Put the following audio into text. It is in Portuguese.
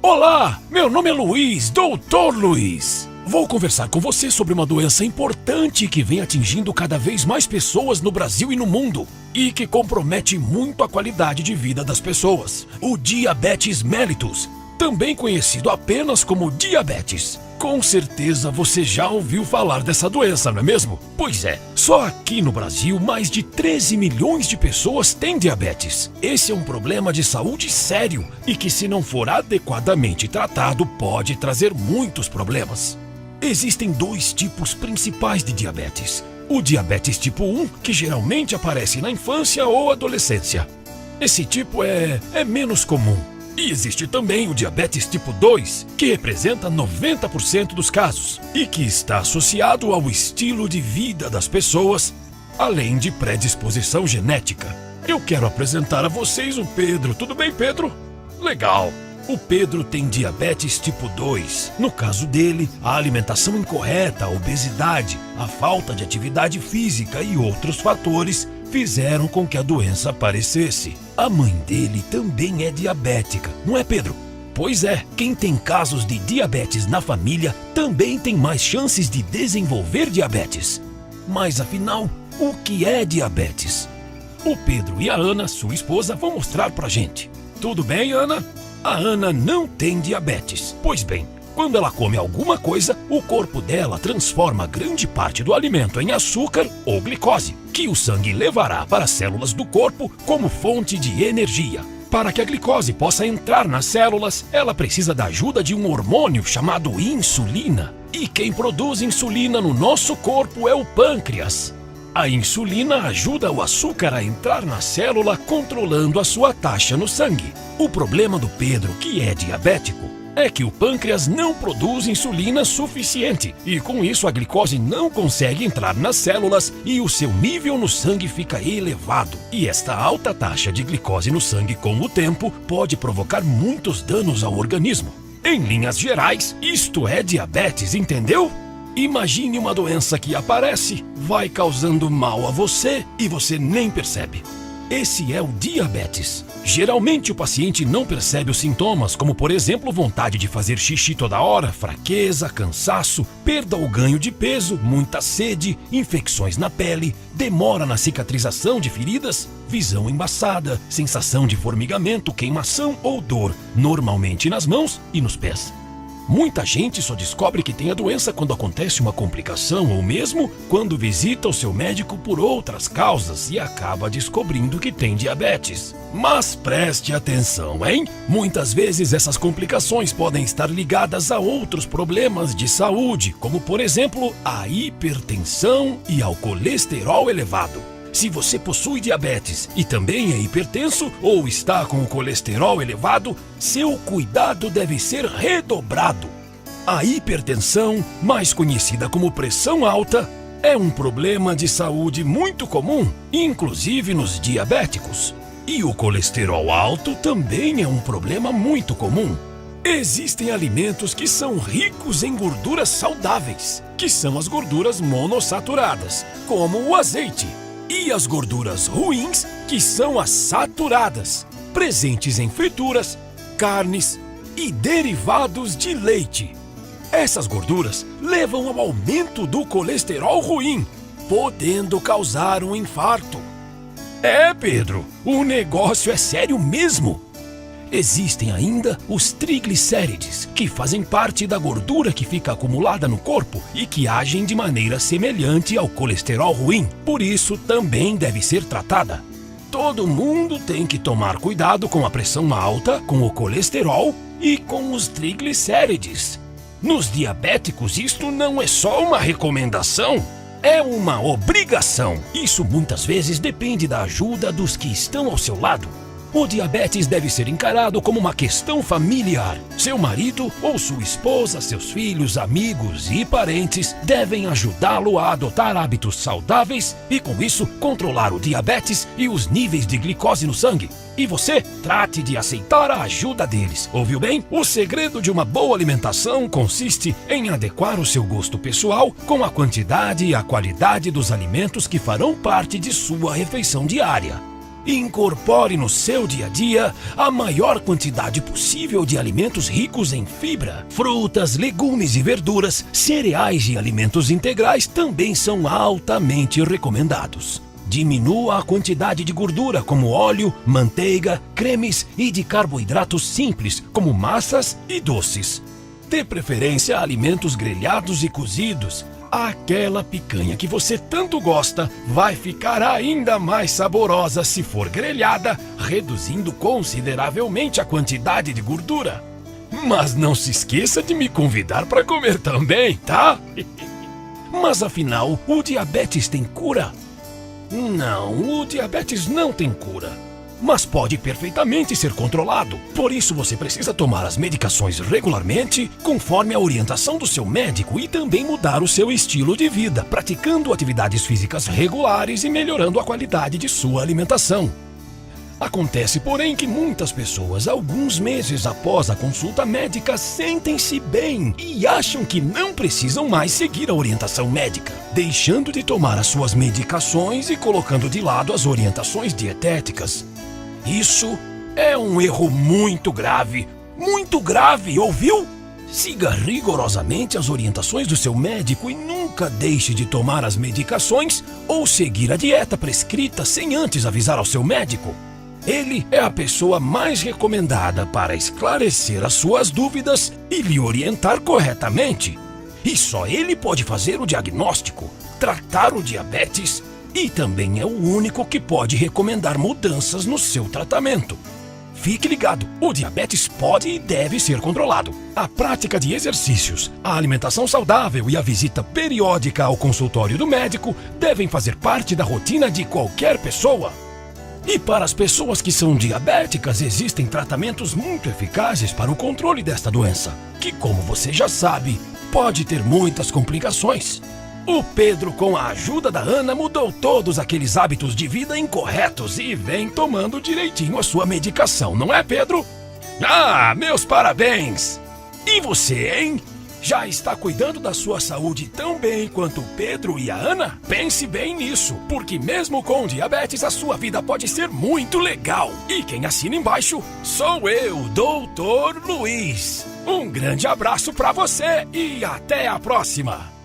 Olá, meu nome é Luiz, Doutor Luiz. Vou conversar com você sobre uma doença importante que vem atingindo cada vez mais pessoas no Brasil e no mundo e que compromete muito a qualidade de vida das pessoas. O diabetes mellitus, também conhecido apenas como diabetes. Com certeza você já ouviu falar dessa doença, não é mesmo? Pois é, só aqui no Brasil mais de 13 milhões de pessoas têm diabetes. Esse é um problema de saúde sério e que, se não for adequadamente tratado, pode trazer muitos problemas. Existem dois tipos principais de diabetes. O diabetes tipo 1, que geralmente aparece na infância ou adolescência. Esse tipo é menos comum. E existe também o diabetes tipo 2, que representa 90% dos casos e que está associado ao estilo de vida das pessoas, além de predisposição genética. Eu quero apresentar a vocês o Pedro. Tudo bem, Pedro? Legal! O Pedro tem diabetes tipo 2. No caso dele, a alimentação incorreta, a obesidade, a falta de atividade física e outros fatores fizeram com que a doença aparecesse. A mãe dele também é diabética, não é, Pedro? Pois é, quem tem casos de diabetes na família também tem mais chances de desenvolver diabetes. Mas afinal, o que é diabetes? O Pedro e a Ana, sua esposa, vão mostrar pra gente. Tudo bem, Ana? A Ana não tem diabetes. Pois bem, quando ela come alguma coisa, o corpo dela transforma grande parte do alimento em açúcar ou glicose, que o sangue levará para as células do corpo como fonte de energia. Para que a glicose possa entrar nas células, ela precisa da ajuda de um hormônio chamado insulina. E quem produz insulina no nosso corpo é o pâncreas. A insulina ajuda o açúcar a entrar na célula, controlando a sua taxa no sangue. O problema do Pedro, que é diabético, é que o pâncreas não produz insulina suficiente e, com isso, a glicose não consegue entrar nas células e o seu nível no sangue fica elevado. E esta alta taxa de glicose no sangue, com o tempo, pode provocar muitos danos ao organismo. Em linhas gerais, isto é diabetes, entendeu? Imagine uma doença que aparece, vai causando mal a você e você nem percebe. Esse é o diabetes. Geralmente o paciente não percebe os sintomas, como por exemplo vontade de fazer xixi toda hora, fraqueza, cansaço, perda ou ganho de peso, muita sede, infecções na pele, demora na cicatrização de feridas, visão embaçada, sensação de formigamento, queimação ou dor, normalmente nas mãos e nos pés. Muita gente só descobre que tem a doença quando acontece uma complicação ou mesmo quando visita o seu médico por outras causas e acaba descobrindo que tem diabetes. Mas preste atenção, hein? Muitas vezes essas complicações podem estar ligadas a outros problemas de saúde, como por exemplo a hipertensão e ao colesterol elevado. Se você possui diabetes e também é hipertenso ou está com o colesterol elevado, seu cuidado deve ser redobrado. A hipertensão, mais conhecida como pressão alta, é um problema de saúde muito comum, inclusive nos diabéticos. E o colesterol alto também é um problema muito comum. Existem alimentos que são ricos em gorduras saudáveis, que são as gorduras monossaturadas, como o azeite. E as gorduras ruins, que são as saturadas, presentes em frituras, carnes e derivados de leite. Essas gorduras levam ao aumento do colesterol ruim, podendo causar um infarto. É, Pedro, o negócio é sério mesmo. Existem ainda os triglicérides, que fazem parte da gordura que fica acumulada no corpo e que agem de maneira semelhante ao colesterol ruim, por isso também deve ser tratada. Todo mundo tem que tomar cuidado com a pressão alta, com o colesterol e com os triglicérides. Nos diabéticos, isto não é só uma recomendação, é uma obrigação. Isso muitas vezes depende da ajuda dos que estão ao seu lado. O diabetes deve ser encarado como uma questão familiar. Seu marido ou sua esposa, seus filhos, amigos e parentes devem ajudá-lo a adotar hábitos saudáveis e, com isso, controlar o diabetes e os níveis de glicose no sangue. E você, trate de aceitar a ajuda deles. Ouviu bem? O segredo de uma boa alimentação consiste em adequar o seu gosto pessoal com a quantidade e a qualidade dos alimentos que farão parte de sua refeição diária. Incorpore no seu dia a dia a maior quantidade possível de alimentos ricos em fibra. Frutas, legumes e verduras, cereais e alimentos integrais também são altamente recomendados. Diminua a quantidade de gordura, como óleo, manteiga, cremes e de carboidratos simples, como massas e doces. Dê preferência a alimentos grelhados e cozidos. Aquela picanha que você tanto gosta vai ficar ainda mais saborosa se for grelhada, reduzindo consideravelmente a quantidade de gordura. Mas não se esqueça de me convidar para comer também, tá? Mas afinal, o diabetes tem cura? Não, o diabetes não tem cura, mas pode perfeitamente ser controlado. Por isso você precisa tomar as medicações regularmente, conforme a orientação do seu médico, e também mudar o seu estilo de vida, praticando atividades físicas regulares e melhorando a qualidade de sua alimentação. Acontece, porém, que muitas pessoas, alguns meses após a consulta médica, sentem-se bem e acham que não precisam mais seguir a orientação médica, deixando de tomar as suas medicações e colocando de lado as orientações dietéticas. Isso é um erro muito grave, ouviu? Siga rigorosamente as orientações do seu médico e nunca deixe de tomar as medicações ou seguir a dieta prescrita sem antes avisar ao seu médico. Ele é a pessoa mais recomendada para esclarecer as suas dúvidas e lhe orientar corretamente. E só ele pode fazer o diagnóstico, tratar o diabetes e também é o único que pode recomendar mudanças no seu tratamento. Fique ligado, o diabetes pode e deve ser controlado. A prática de exercícios, a alimentação saudável e a visita periódica ao consultório do médico devem fazer parte da rotina de qualquer pessoa. E para as pessoas que são diabéticas, existem tratamentos muito eficazes para o controle desta doença, que, como você já sabe, pode ter muitas complicações. O Pedro, com a ajuda da Ana, mudou todos aqueles hábitos de vida incorretos e vem tomando direitinho a sua medicação, não é, Pedro? Ah, meus parabéns! E você, hein? Já está cuidando da sua saúde tão bem quanto o Pedro e a Ana? Pense bem nisso, porque mesmo com diabetes a sua vida pode ser muito legal. E quem assina embaixo sou eu, Dr. Luiz. Um grande abraço para você e até a próxima!